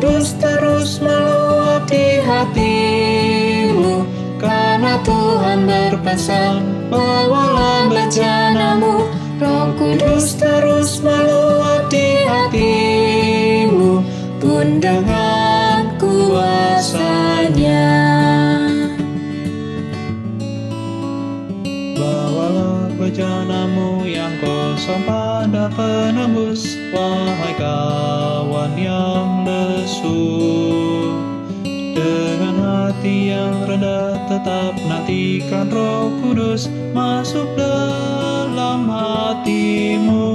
Kudus terus meluap di hatimu, karena Tuhan berpesan, bawalah bejanamu. Roh Kudus terus meluap di hatimu, pun dengan kuasa-Nya. Bawalah bejanamu yang kosong pada penembus, wahai kawan yang lesu. Dengan hati yang rendah tetap nantikan Roh Kudus masuk dalam hatimu.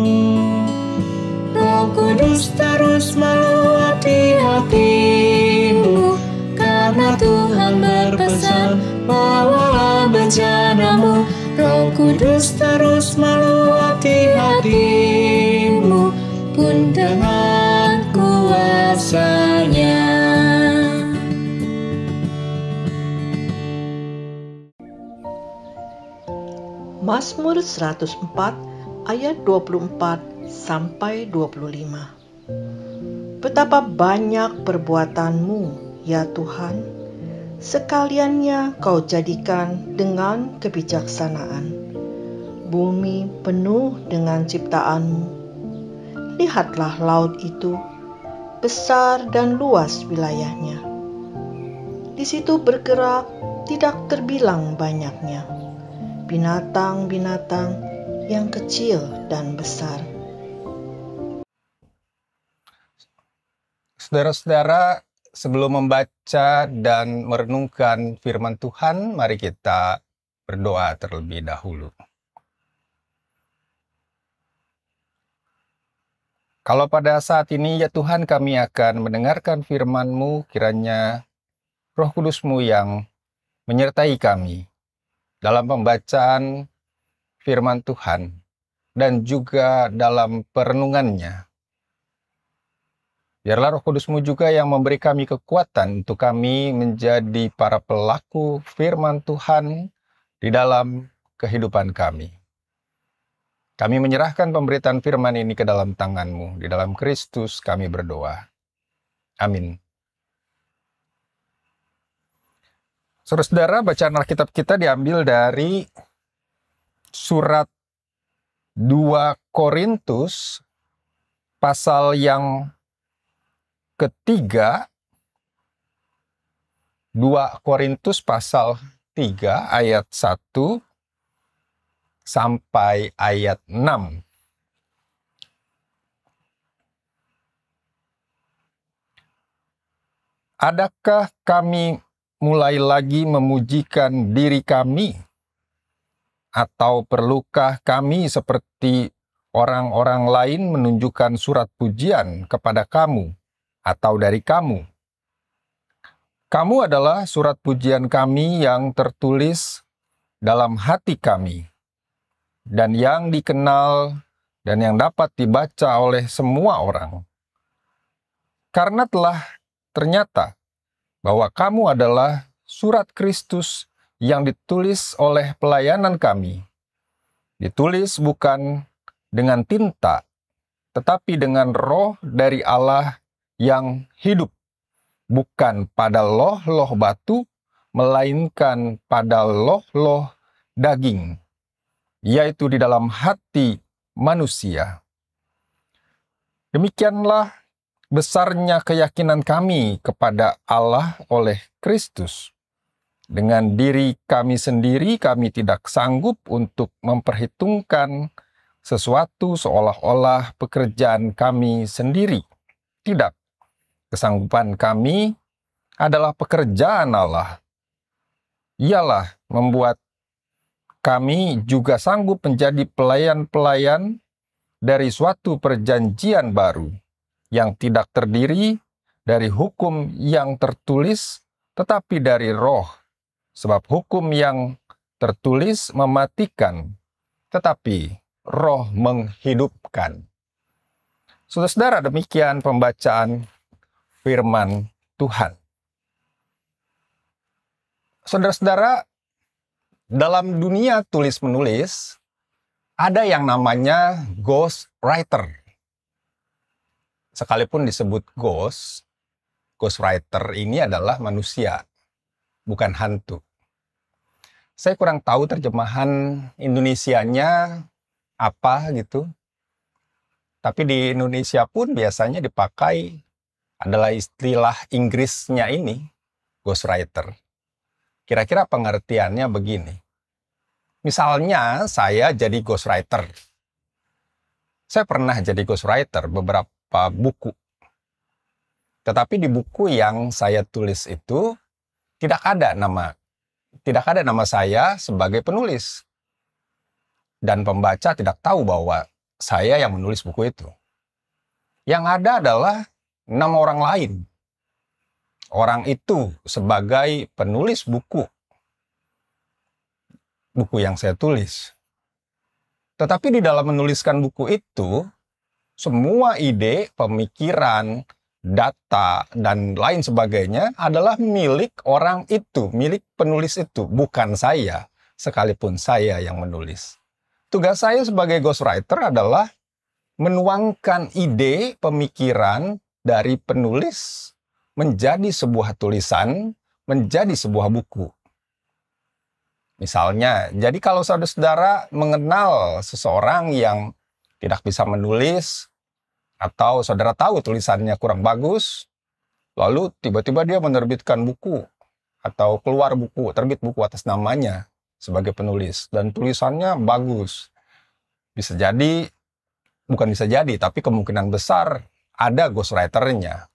Roh Kudus terus meluap di hatimu, karena Tuhan berpesan, bawalah bejanamu. Roh Kudus terus meluap di hatimu, pun dengan kuasa-Nya. Mazmur 104 ayat 24 sampai 25. Betapa banyak perbuatanmu, ya Tuhan, sekaliannya Kau jadikan dengan kebijaksanaan. Bumi penuh dengan ciptaan-Mu. Lihatlah laut itu, besar dan luas wilayahnya. Di situ bergerak tidak terbilang banyaknya binatang-binatang yang kecil dan besar. Saudara-saudara, sebelum membaca dan merenungkan firman Tuhan, mari kita berdoa terlebih dahulu. Kalau pada saat ini, ya Tuhan, kami akan mendengarkan firman-Mu, kiranya Roh Kudus-Mu yang menyertai kami dalam pembacaan firman Tuhan dan juga dalam perenungannya. Biarlah Roh Kudus-Mu juga yang memberi kami kekuatan untuk kami menjadi para pelaku firman Tuhan di dalam kehidupan kami. Kami menyerahkan pemberitaan firman ini ke dalam tangan-Mu. Di dalam Kristus kami berdoa. Amin. Saudara-saudara, bacaan Alkitab kita diambil dari surat 2 Korintus, pasal yang ketiga, 2 Korintus pasal 3 ayat 1 sampai ayat 6. Adakah kami mulai lagi memujikan diri kami? Atau perlukah kami seperti orang-orang lain menunjukkan surat pujian kepada kamu atau dari kamu? Kamu adalah surat pujian kami yang tertulis dalam hati kami, dan yang dikenal dan yang dapat dibaca oleh semua orang. Karena telah ternyata bahwa kamu adalah surat Kristus yang ditulis oleh pelayanan kami. Ditulis bukan dengan tinta, tetapi dengan Roh dari Allah yang hidup, bukan pada loh-loh batu, melainkan pada loh-loh daging, yaitu di dalam hati manusia. Demikianlah besarnya keyakinan kami kepada Allah oleh Kristus. Dengan diri kami sendiri, kami tidak sanggup untuk memperhitungkan sesuatu seolah-olah pekerjaan kami sendiri. Tidak, kesanggupan kami adalah pekerjaan Allah. Ialah membuat kami juga sanggup menjadi pelayan-pelayan dari suatu perjanjian baru, yang tidak terdiri dari hukum yang tertulis, tetapi dari Roh. Sebab hukum yang tertulis mematikan, tetapi Roh menghidupkan. Saudara-saudara, demikian pembacaan firman Tuhan. Saudara-saudara, dalam dunia tulis-menulis, ada yang namanya ghost writer. Sekalipun disebut ghost, ghostwriter ini adalah manusia, bukan hantu. Saya kurang tahu terjemahan Indonesianya apa gitu. Tapi di Indonesia pun biasanya dipakai adalah istilah Inggrisnya ini, ghostwriter. Kira-kira pengertiannya begini. Misalnya saya jadi ghostwriter. Saya pernah jadi ghostwriter beberapa buku. Tetapi di buku yang saya tulis itu tidak ada nama saya sebagai penulis. Dan pembaca tidak tahu bahwa saya yang menulis buku itu. Yang ada adalah nama orang lain. Orang itu sebagai penulis buku yang saya tulis. Tetapi di dalam menuliskan buku itu, semua ide, pemikiran, data, dan lain sebagainya adalah milik orang itu, milik penulis itu, bukan saya, sekalipun saya yang menulis. Tugas saya sebagai ghostwriter adalah menuangkan ide, pemikiran dari penulis menjadi sebuah tulisan, menjadi sebuah buku. Misalnya, jadi kalau saudara-saudara mengenal seseorang yang tidak bisa menulis, atau saudara tahu tulisannya kurang bagus, lalu tiba-tiba dia menerbitkan buku, atau keluar buku, terbit buku atas namanya sebagai penulis, dan tulisannya bagus. Bukan bisa jadi, tapi kemungkinan besar ada ghostwriter-nya.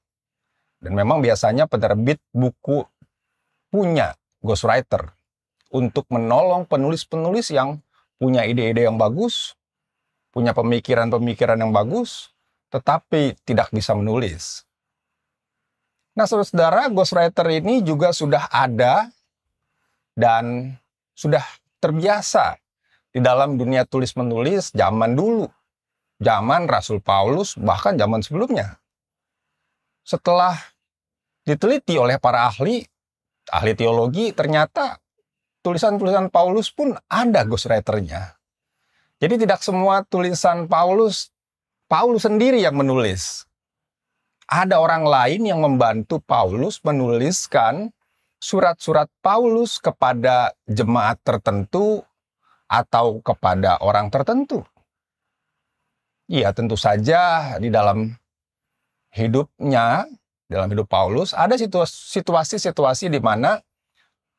Dan memang biasanya penerbit buku punya ghostwriter untuk menolong penulis-penulis yang punya ide-ide yang bagus, punya pemikiran-pemikiran yang bagus, tetapi tidak bisa menulis. Nah, saudara-saudara, ghostwriter ini juga sudah ada dan sudah terbiasa di dalam dunia tulis-menulis zaman dulu. Zaman Rasul Paulus, bahkan zaman sebelumnya. Setelah diteliti oleh para ahli teologi, ternyata tulisan-tulisan Paulus pun ada ghostwriter-nya. Jadi tidak semua tulisan Paulus sendiri yang menulis. Ada orang lain yang membantu Paulus menuliskan surat-surat Paulus kepada jemaat tertentu atau kepada orang tertentu. Iya, tentu saja di dalam hidup Paulus ada situasi-situasi di mana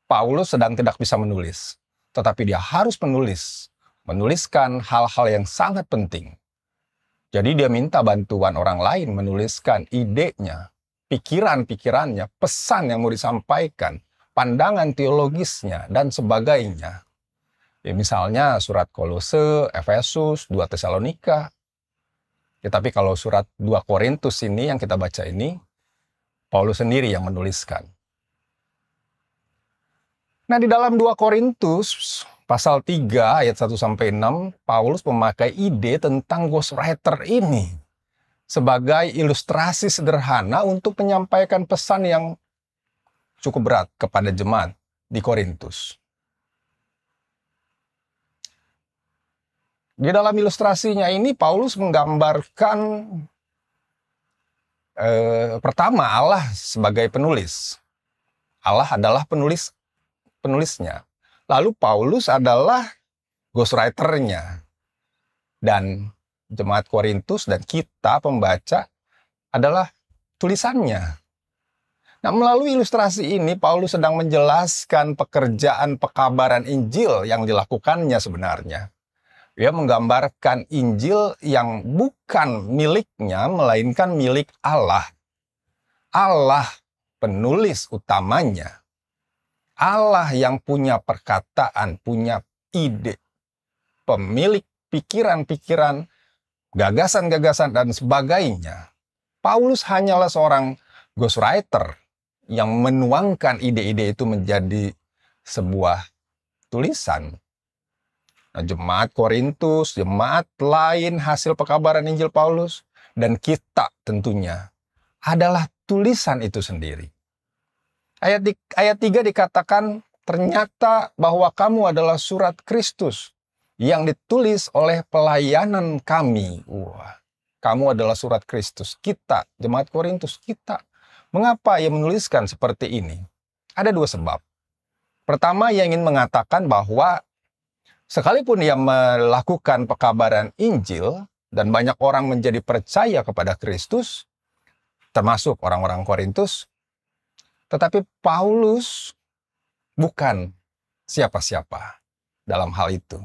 Paulus sedang tidak bisa menulis. Tetapi dia harus menuliskan hal-hal yang sangat penting. Jadi dia minta bantuan orang lain menuliskan idenya, pikiran-pikirannya, pesan yang mau disampaikan, pandangan teologisnya, dan sebagainya. Ya, misalnya surat Kolose, Efesus, 2 Tesalonika. Ya, tapi kalau surat 2 Korintus ini yang kita baca ini, Paulus sendiri yang menuliskan. Nah, di dalam 2 Korintus pasal 3 ayat 1-6, Paulus memakai ide tentang ghostwriter ini sebagai ilustrasi sederhana untuk menyampaikan pesan yang cukup berat kepada jemaat di Korintus. Di dalam ilustrasinya ini, Paulus menggambarkan pertama Allah sebagai penulis. Allah adalah penulisnya. Lalu Paulus adalah ghostwriter-nya. Dan jemaat Korintus dan kita pembaca adalah tulisannya. Nah, melalui ilustrasi ini Paulus sedang menjelaskan pekerjaan pekabaran Injil yang dilakukannya sebenarnya. Dia menggambarkan Injil yang bukan miliknya, melainkan milik Allah. Allah penulis utamanya. Allah yang punya perkataan, punya ide, pemilik pikiran-pikiran, gagasan-gagasan, dan sebagainya. Paulus hanyalah seorang ghostwriter yang menuangkan ide-ide itu menjadi sebuah tulisan. Nah, jemaat Korintus, jemaat lain hasil pekabaran Injil Paulus, dan kita tentunya adalah tulisan itu sendiri. Ayat 3 dikatakan, ternyata bahwa kamu adalah surat Kristus yang ditulis oleh pelayanan kami. Wah, kamu adalah surat Kristus. Kita, jemaat Korintus, kita Mengapa ia menuliskan seperti ini? Ada dua sebab. Pertama, ia ingin mengatakan bahwa sekalipun ia melakukan pekabaran Injil dan banyak orang menjadi percaya kepada Kristus, termasuk orang-orang Korintus, tetapi Paulus bukan siapa-siapa dalam hal itu.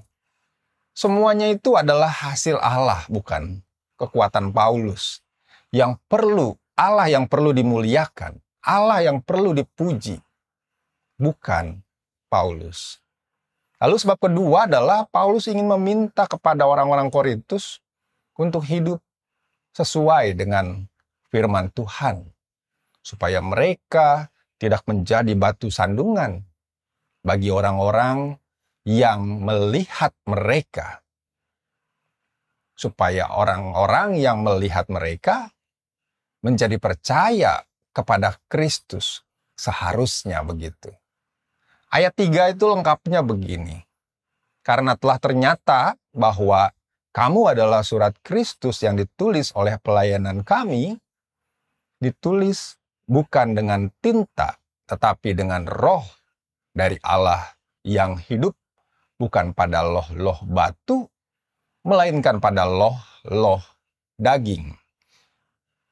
Semuanya itu adalah hasil Allah, bukan kekuatan Paulus. Allah yang perlu dimuliakan, Allah yang perlu dipuji, bukan Paulus. Lalu sebab kedua adalah Paulus ingin meminta kepada orang-orang Korintus untuk hidup sesuai dengan firman Tuhan, supaya mereka tidak menjadi batu sandungan bagi orang-orang yang melihat mereka. Supaya orang-orang yang melihat mereka menjadi percaya kepada Kristus. Seharusnya begitu. Ayat 3 itu lengkapnya begini. Karena telah ternyata bahwa kamu adalah surat Kristus yang ditulis oleh pelayanan kami, ditulis bukan dengan tinta, tetapi dengan roh dari Allah yang hidup, bukan pada loh-loh batu, melainkan pada loh-loh daging,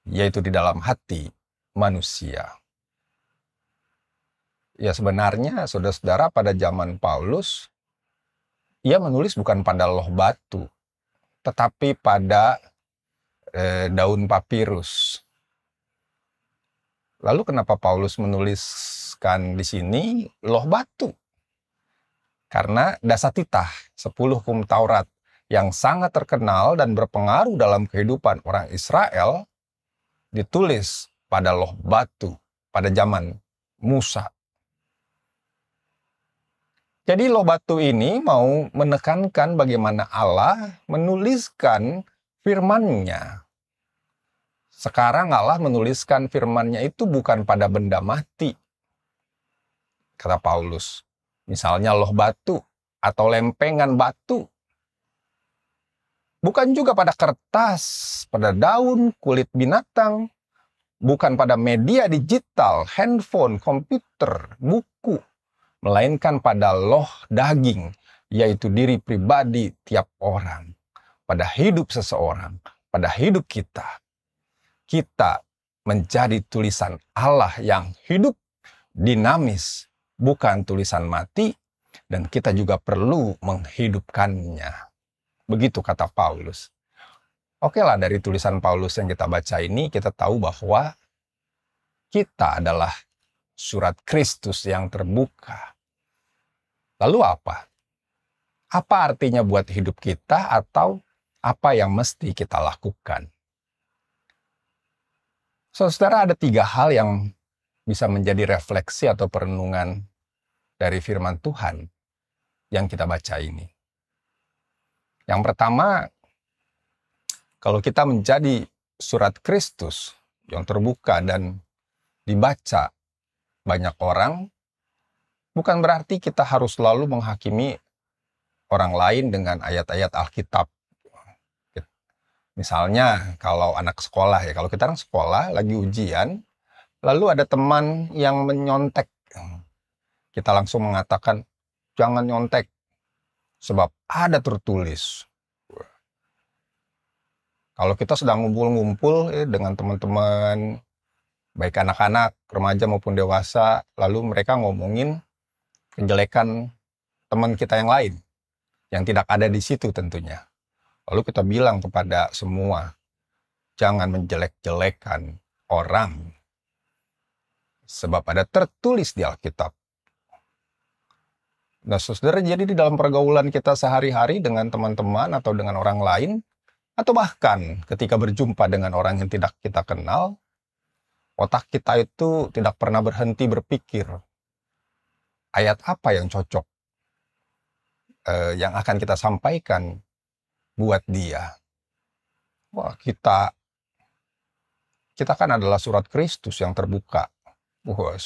yaitu di dalam hati manusia. Ya sebenarnya, saudara-saudara, pada zaman Paulus, ia menulis bukan pada loh batu, tetapi pada daun papirus. Lalu kenapa Paulus menuliskan di sini loh batu? Karena Dasatitah, 10 hukum Taurat yang sangat terkenal dan berpengaruh dalam kehidupan orang Israel, ditulis pada loh batu pada zaman Musa. Jadi loh batu ini mau menekankan bagaimana Allah menuliskan firman-Nya. Sekarang Allah menuliskan firman-Nya itu bukan pada benda mati, kata Paulus. Misalnya loh batu atau lempengan batu. Bukan juga pada kertas, pada daun, kulit binatang. Bukan pada media digital, handphone, komputer, buku. Melainkan pada loh daging, yaitu diri pribadi tiap orang. Pada hidup seseorang, pada hidup kita. Kita menjadi tulisan Allah yang hidup, dinamis, bukan tulisan mati, dan kita juga perlu menghidupkannya. Begitu kata Paulus. Oke lah, dari tulisan Paulus yang kita baca ini, kita tahu bahwa kita adalah surat Kristus yang terbuka. Lalu apa? Apa artinya buat hidup kita, atau apa yang mesti kita lakukan? Saudara, ada 3 hal yang bisa menjadi refleksi atau perenungan dari firman Tuhan yang kita baca ini. Yang pertama, kalau kita menjadi surat Kristus yang terbuka dan dibaca banyak orang, bukan berarti kita harus selalu menghakimi orang lain dengan ayat-ayat Alkitab. Misalnya kalau anak sekolah ya, kalau kita orang sekolah lagi ujian, lalu ada teman yang menyontek. Kita langsung mengatakan, jangan nyontek, sebab ada tertulis. Kalau kita sedang ngumpul-ngumpul dengan teman-teman, baik anak-anak, remaja maupun dewasa, lalu mereka ngomongin kejelekan teman kita yang lain, yang tidak ada di situ tentunya. Lalu kita bilang kepada semua, jangan menjelek-jelekan orang, sebab ada tertulis di Alkitab. Nah, saudara, jadi di dalam pergaulan kita sehari-hari dengan teman-teman atau dengan orang lain, atau bahkan ketika berjumpa dengan orang yang tidak kita kenal, otak kita itu tidak pernah berhenti berpikir, ayat apa yang cocok, yang akan kita sampaikan buat dia. Wah, kita kan adalah surat Kristus yang terbuka. Wah,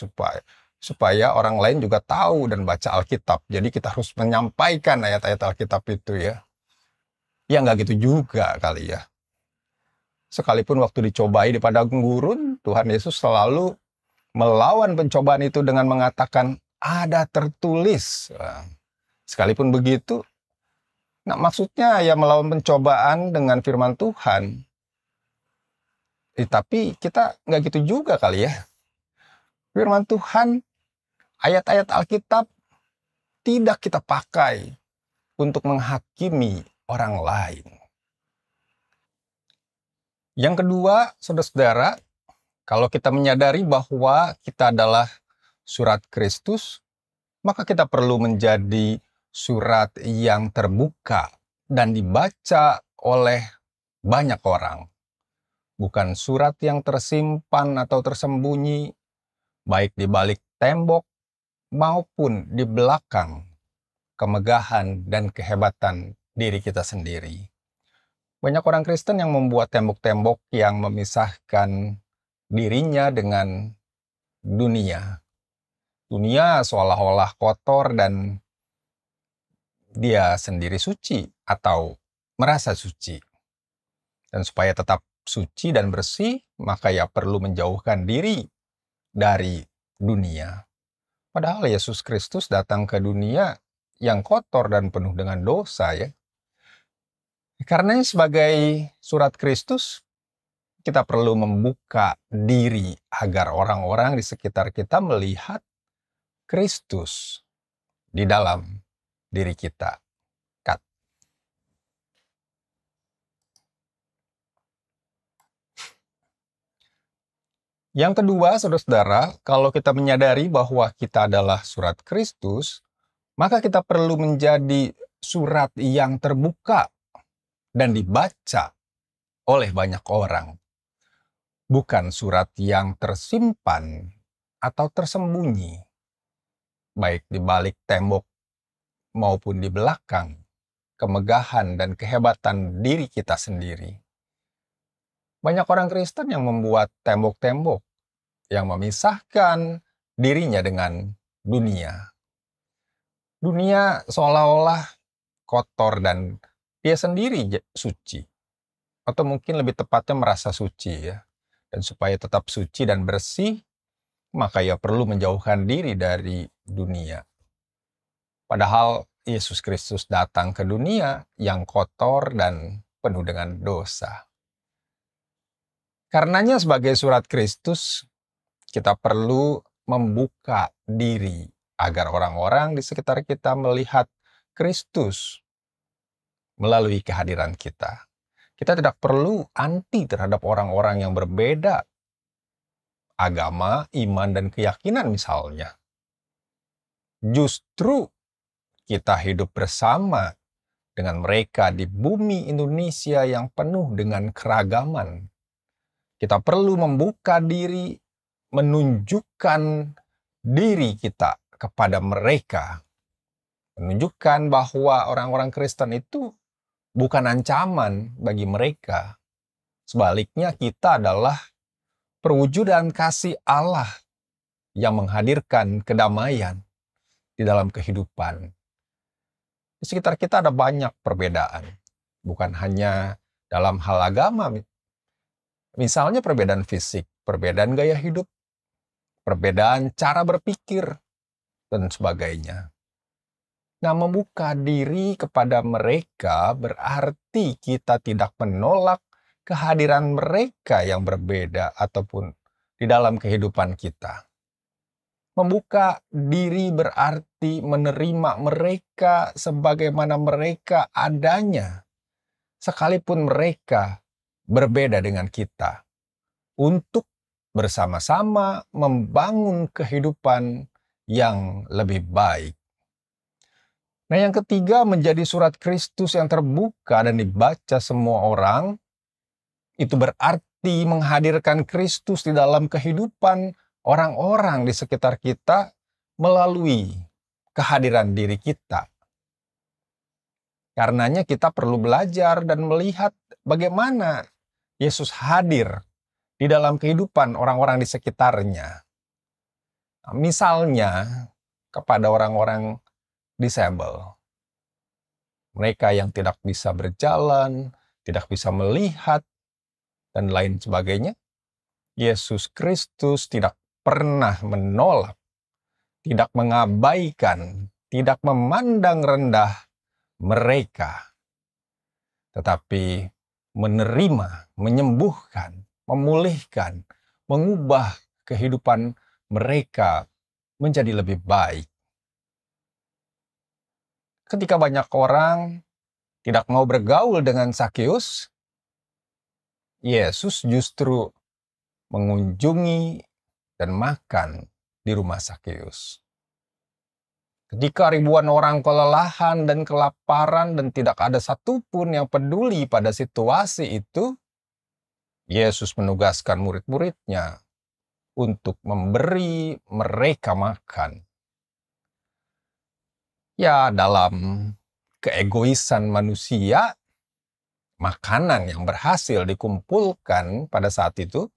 supaya orang lain juga tahu dan baca Alkitab. Jadi kita harus menyampaikan ayat-ayat Alkitab itu ya. Ya nggak gitu juga kali ya. Sekalipun waktu dicobai di padang gurun, Tuhan Yesus selalu melawan pencobaan itu dengan mengatakan ada tertulis. Sekalipun begitu, maksudnya ya melawan pencobaan dengan firman Tuhan. Tapi kita nggak gitu juga kali ya. Firman Tuhan, ayat-ayat Alkitab tidak kita pakai untuk menghakimi orang lain. Yang kedua, saudara-saudara, kalau kita menyadari bahwa kita adalah surat Kristus, maka kita perlu menjadi surat yang terbuka dan dibaca oleh banyak orang. Bukan surat yang tersimpan atau tersembunyi, baik di balik tembok maupun di belakang kemegahan dan kehebatan diri kita sendiri. Banyak orang Kristen yang membuat tembok-tembok yang memisahkan dirinya dengan dunia. Dunia seolah-olah kotor dan dia sendiri suci atau merasa suci. Dan supaya tetap suci dan bersih, maka ia perlu menjauhkan diri dari dunia. Padahal Yesus Kristus datang ke dunia yang kotor dan penuh dengan dosa ya. Karena sebagai surat Kristus, kita perlu membuka diri agar orang-orang di sekitar kita melihat Kristus di dalam diri kita. Yang kedua, saudara-saudara, kalau kita menyadari bahwa kita adalah surat Kristus, maka kita perlu menjadi surat yang terbuka dan dibaca oleh banyak orang. Bukan surat yang tersimpan atau tersembunyi, baik di balik tembok maupun di belakang kemegahan dan kehebatan diri kita sendiri. Banyak orang Kristen yang membuat tembok-tembok yang memisahkan dirinya dengan dunia. Dunia seolah-olah kotor dan dia sendiri suci. Atau mungkin lebih tepatnya merasa suci ya. Dan supaya tetap suci dan bersih, maka ia perlu menjauhkan diri dari dunia. Padahal Yesus Kristus datang ke dunia yang kotor dan penuh dengan dosa. Karenanya sebagai surat Kristus, kita perlu membuka diri agar orang-orang di sekitar kita melihat Kristus melalui kehadiran kita. Kita tidak perlu anti terhadap orang-orang yang berbeda agama, iman, dan keyakinan misalnya. Justru kita hidup bersama dengan mereka di bumi Indonesia yang penuh dengan keragaman. Kita perlu membuka diri, menunjukkan diri kita kepada mereka. Menunjukkan bahwa orang-orang Kristen itu bukan ancaman bagi mereka. Sebaliknya kita adalah perwujudan kasih Allah yang menghadirkan kedamaian di dalam kehidupan. Di sekitar kita ada banyak perbedaan. Bukan hanya dalam hal agama. Misalnya perbedaan fisik, perbedaan gaya hidup, perbedaan cara berpikir, dan sebagainya. Nah, membuka diri kepada mereka berarti kita tidak menolak kehadiran mereka yang berbeda ataupun di dalam kehidupan kita. Membuka diri berarti menerima mereka sebagaimana mereka adanya, sekalipun mereka berbeda dengan kita, untuk bersama-sama membangun kehidupan yang lebih baik. Nah, yang ketiga, menjadi surat Kristus yang terbuka dan dibaca semua orang, itu berarti menghadirkan Kristus di dalam kehidupan orang-orang di sekitar kita melalui kehadiran diri kita. Karenanya kita perlu belajar dan melihat bagaimana Yesus hadir di dalam kehidupan orang-orang di sekitarnya. Nah, misalnya kepada orang-orang disabel. Mereka yang tidak bisa berjalan, tidak bisa melihat, dan lain sebagainya. Yesus Kristus tidak pernah menolak, tidak mengabaikan, tidak memandang rendah mereka, tetapi menerima, menyembuhkan, memulihkan, mengubah kehidupan mereka menjadi lebih baik. Ketika banyak orang tidak mau bergaul dengan Sakeus, Yesus justru mengunjungi dan makan di rumah Sakeus. Ketika ribuan orang kelelahan dan kelaparan dan tidak ada satupun yang peduli pada situasi itu, Yesus menugaskan murid-muridnya untuk memberi mereka makan. Ya, dalam keegoisan manusia, makanan yang berhasil dikumpulkan pada saat itu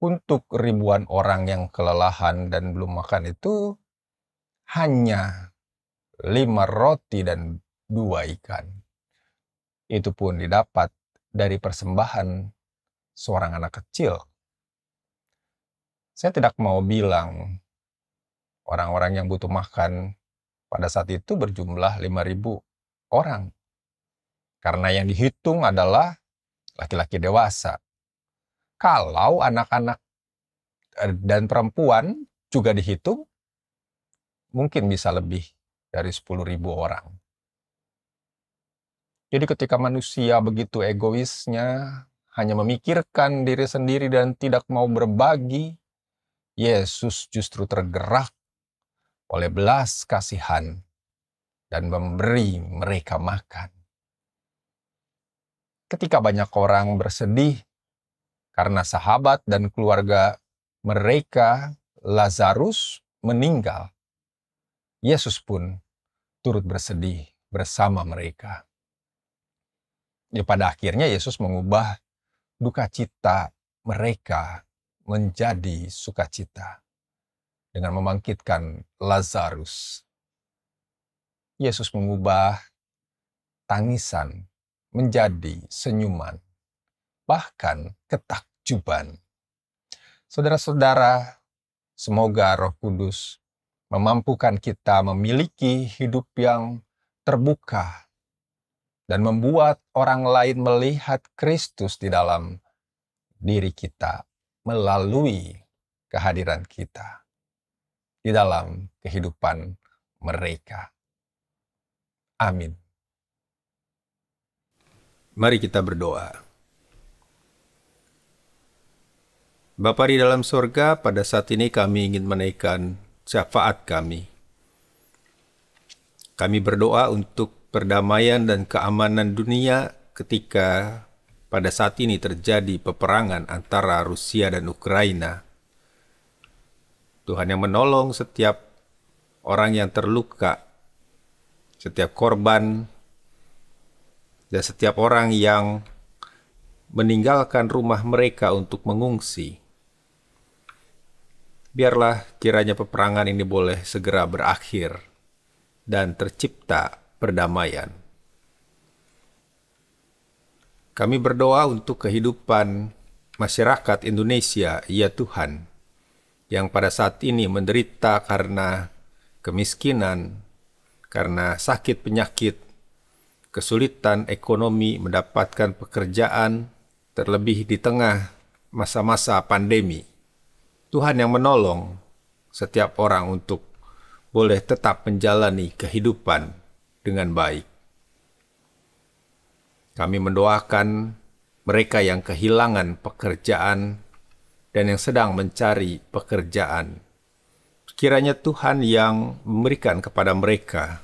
untuk ribuan orang yang kelelahan dan belum makan itu hanya 5 roti dan 2 ikan. Itu pun didapat dari persembahan seorang anak kecil. Saya tidak mau bilang orang-orang yang butuh makan pada saat itu berjumlah 5.000 orang. Karena yang dihitung adalah laki-laki dewasa. Kalau anak-anak dan perempuan juga dihitung, mungkin bisa lebih dari 10.000 orang. Jadi ketika manusia begitu egoisnya, hanya memikirkan diri sendiri dan tidak mau berbagi, Yesus justru tergerak oleh belas kasihan dan memberi mereka makan. Ketika banyak orang bersedih karena sahabat dan keluarga mereka, Lazarus, meninggal, Yesus pun turut bersedih bersama mereka. Ya, pada akhirnya Yesus mengubah duka cita mereka menjadi sukacita dengan membangkitkan Lazarus. Yesus mengubah tangisan menjadi senyuman, bahkan ketakjuban. Saudara-saudara, semoga Roh Kudus memampukan kita memiliki hidup yang terbuka dan membuat orang lain melihat Kristus di dalam diri kita melalui kehadiran kita di dalam kehidupan mereka. Amin. Mari kita berdoa. Bapa di dalam sorga, pada saat ini kami ingin menaikkan syafaat kami. Kami berdoa untuk perdamaian dan keamanan dunia ketika pada saat ini terjadi peperangan antara Rusia dan Ukraina. Tuhan yang menolong setiap orang yang terluka, setiap korban, dan setiap orang yang meninggalkan rumah mereka untuk mengungsi. Biarlah kiranya peperangan ini boleh segera berakhir dan tercipta perdamaian. Kami berdoa untuk kehidupan masyarakat Indonesia, ya Tuhan, yang pada saat ini menderita karena kemiskinan, karena sakit penyakit, kesulitan ekonomi mendapatkan pekerjaan, terlebih di tengah masa-masa pandemi. Tuhan yang menolong setiap orang untuk boleh tetap menjalani kehidupan dengan baik. Kami mendoakan mereka yang kehilangan pekerjaan dan yang sedang mencari pekerjaan. Kiranya Tuhan yang memberikan kepada mereka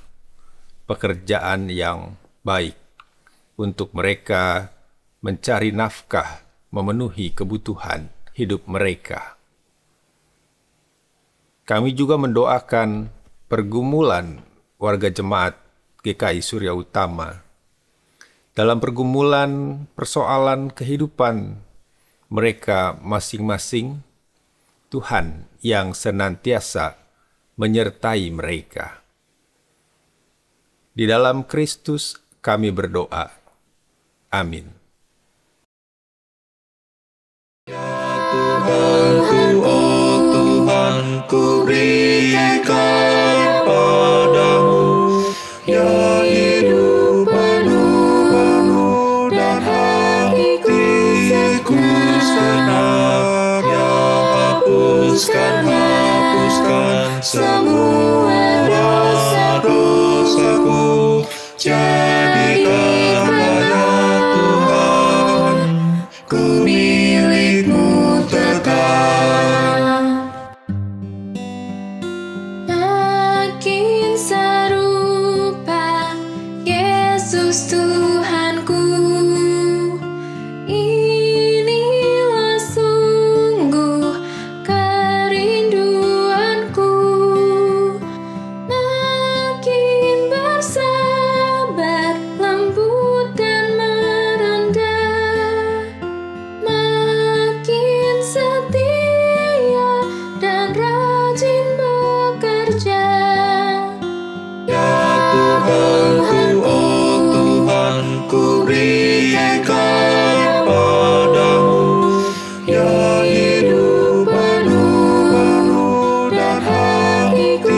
pekerjaan yang baik untuk mereka mencari nafkah, memenuhi kebutuhan hidup mereka. Kami juga mendoakan pergumulan warga jemaat GKI Surya Utama. Dalam pergumulan persoalan kehidupan mereka masing-masing, Tuhan yang senantiasa menyertai mereka. Di dalam Kristus kami berdoa. Amin. Ya Tuhanku, oh Tuhan. ku berikan padamu, ya hidup penuh dan hatiku senang, ya hapuskan semua dosaku, jadikan banyak Tuhan, ku milikmu tetap. Makin serupa Yesus Tuhanku, inilah sungguh kerinduanku. Makin bersabar, lembut dan merendah, makin setia dan rajin bekerja. Ya Tuhanku, oh Tuhan, ku berikan padamu, ya hidup penuh dan hatiku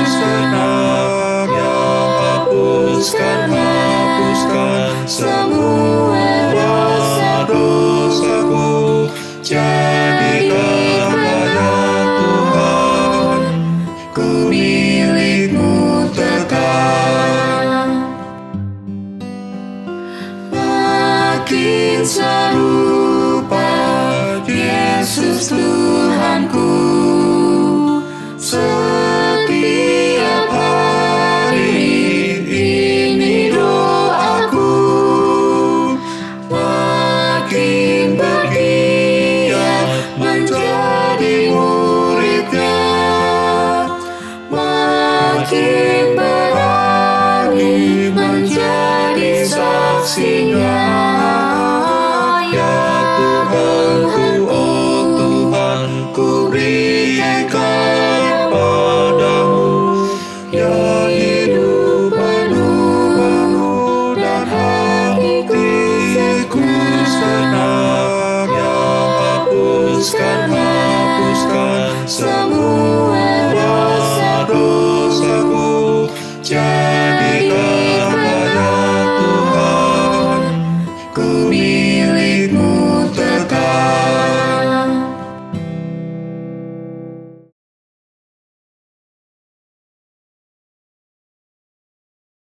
senang, ya hapuskan semua dosaku, jadikan banyak Tuhan, ku milikmu tetap. Makin serupa Yesus Tuhanku,